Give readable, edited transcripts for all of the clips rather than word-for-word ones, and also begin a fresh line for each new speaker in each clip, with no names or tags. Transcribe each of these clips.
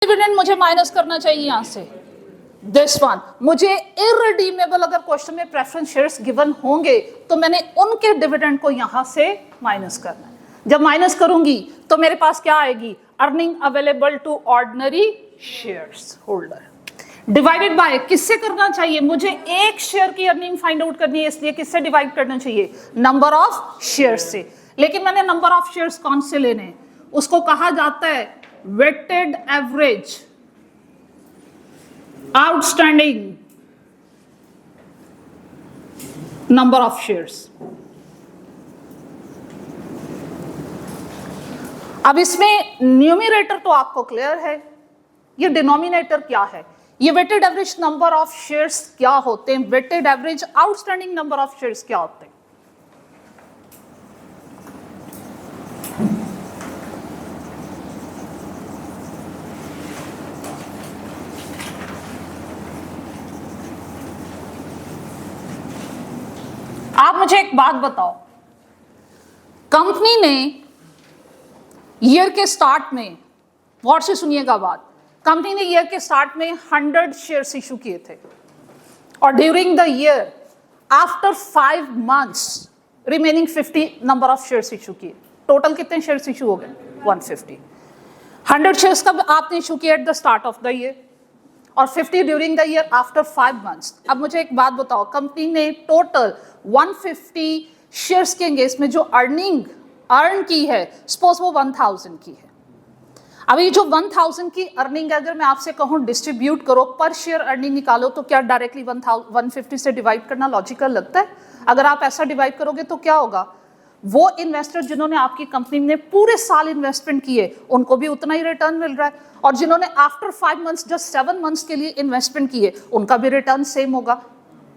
Dividend मुझे minus करना चाहिए यहां से, दिस वन। मुझे इररिडीमेबल अगर क्वेश्चन में प्रेफरेंस शेयर्स गिवन होंगे तो मैंने उनके डिविडेंड को यहां से माइनस करना है। जब माइनस करूंगी तो मेरे पास क्या आएगी, earning available to ordinary shares holder divided by, किससे करना चाहिए, मुझे एक शेयर की अर्निंग फाइंड आउट करनी है, इसलिए किससे डिवाइड करना चाहिए, नंबर ऑफ शेयर्स से। लेकिन मैंने नंबर ऑफ शेयर्स कौन से लेने हैं, उसको कहा जाता है weighted average outstanding number of shares. अब इसमें न्यूमरेटर तो आपको क्लियर है, ये डिनोमिनेटर क्या है, ये weighted average number of shares क्या होते हैं, weighted average outstanding number of shares क्या होते हैं। आप मुझे एक बात बताओ, कंपनी ने ईयर के स्टार्ट में, गौर से सुनिएगा बात, कंपनी ने ईयर के स्टार्ट में 100 शेयर्स इशू किए थे और during the year after 5 months remaining 50 number of shares issue किए। टोटल कितने शेयर्स इशू हो गए, 150। 100 शेयर्स कब आपने इशू किया, at the start of the year, और 50 during the year after 5 months. अब मुझे एक बात बताओ, कंपनी ने टोटल 150 शेयर्स के अंगेंस्ट में जो अर्निंग अर्न की है, सपोज वो 1000 की है। अभी जो 1000 की अर्निंग अगर मैं आपसे कहूं डिस्ट्रीब्यूट करो, पर शेयर अर्निंग निकालो, तो क्या डायरेक्टली 150 से डिवाइड करना लॉजिकल लगता है? अगर आप ऐसा डिवाइड करोगे तो क्या होगा, वो इन्वेस्टर जिन्होंने आपकी कंपनी में पूरे साल इन्वेस्टमेंट किए उनको भी उतना ही रिटर्न मिल रहा है, और जिन्होंने आफ्टर 5 मंथ्स जस्ट 7 मंथ्स के लिए इन्वेस्टमेंट किए उनका भी रिटर्न सेम होगा।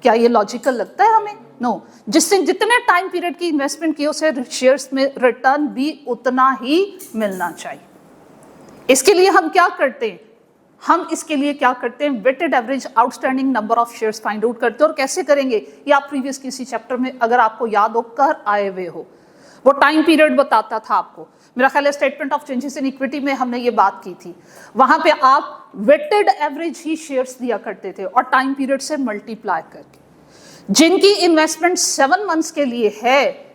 क्या ये लॉजिकल लगता है हमें? नो। जिससे जितने टाइम पीरियड की इन्वेस्टमेंट की उसे शेयर्स में रिटर्न भी उतना ही मिलना चाहिए। इसके लिए हम क्या करते हैं, हम इसके लिए क्या करते हैं, weighted average outstanding number of shares find out करते हैं। और कैसे करेंगे, ये आप प्रीवियस किसी चैप्टर में अगर आपको याद हो कर आए हुए हो, वो टाइम पीरियड बताता था आपको, मेरा ख्याल है statement of changes in equity में हमने ये बात की थी। वहां पे आप वेटेड एवरेज ही शेयर्स दिया करते थे और टाइम पीरियड से मल्टीप्लाई करके, जिनकी इन्वेस्टमेंट 7 मंथ्स के लिए है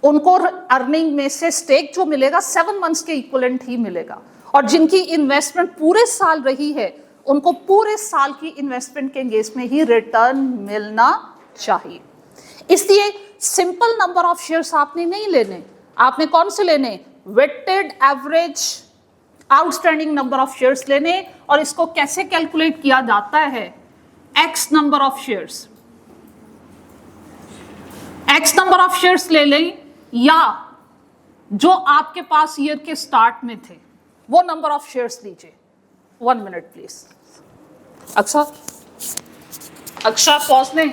उनको अर्निंग में से स्टेक जो मिलेगा 7 मंथ्स के इक्विवेलेंट ही मिलेगा, और जिनकी इन्वेस्टमेंट पूरे साल रही है उनको पूरे साल की इन्वेस्टमेंट के अंगेंस्ट में ही रिटर्न मिलना चाहिए। इसलिए सिंपल नंबर ऑफ शेयर्स आपने नहीं लेने, आपने कौन से लेने, weighted average outstanding number of shares लेने। और इसको कैसे कैलकुलेट किया जाता है, X number of shares, X number of shares ले लें, या जो आपके पास ईयर के स्टार्ट में थे वो नंबर ऑफ शेयर्स लीजिए। 1 मिनट प्लीज। अक्सा पॉज ने